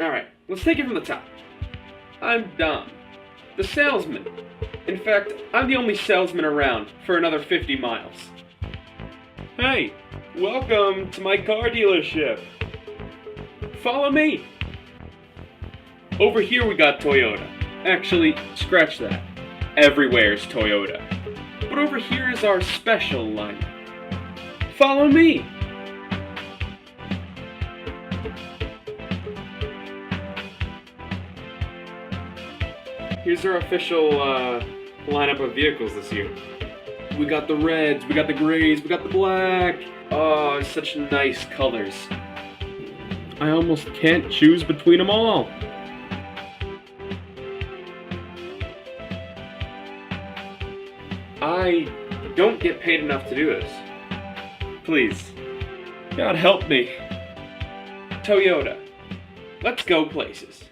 Alright, let's take it from the top. I'm Dom, the salesman. In fact, I'm the only salesman around for another 50 miles. Hey, welcome to my car dealership. Follow me. Over here we got Toyota. Actually, scratch that. Everywhere's Toyota. But over here is our special line. Follow me. Here's our official lineup of vehicles this year. We got the reds, we got the grays, we got the black. Oh, such nice colors. I almost can't choose between them all. I don't get paid enough to do this. Please, God help me. Toyota, let's go places.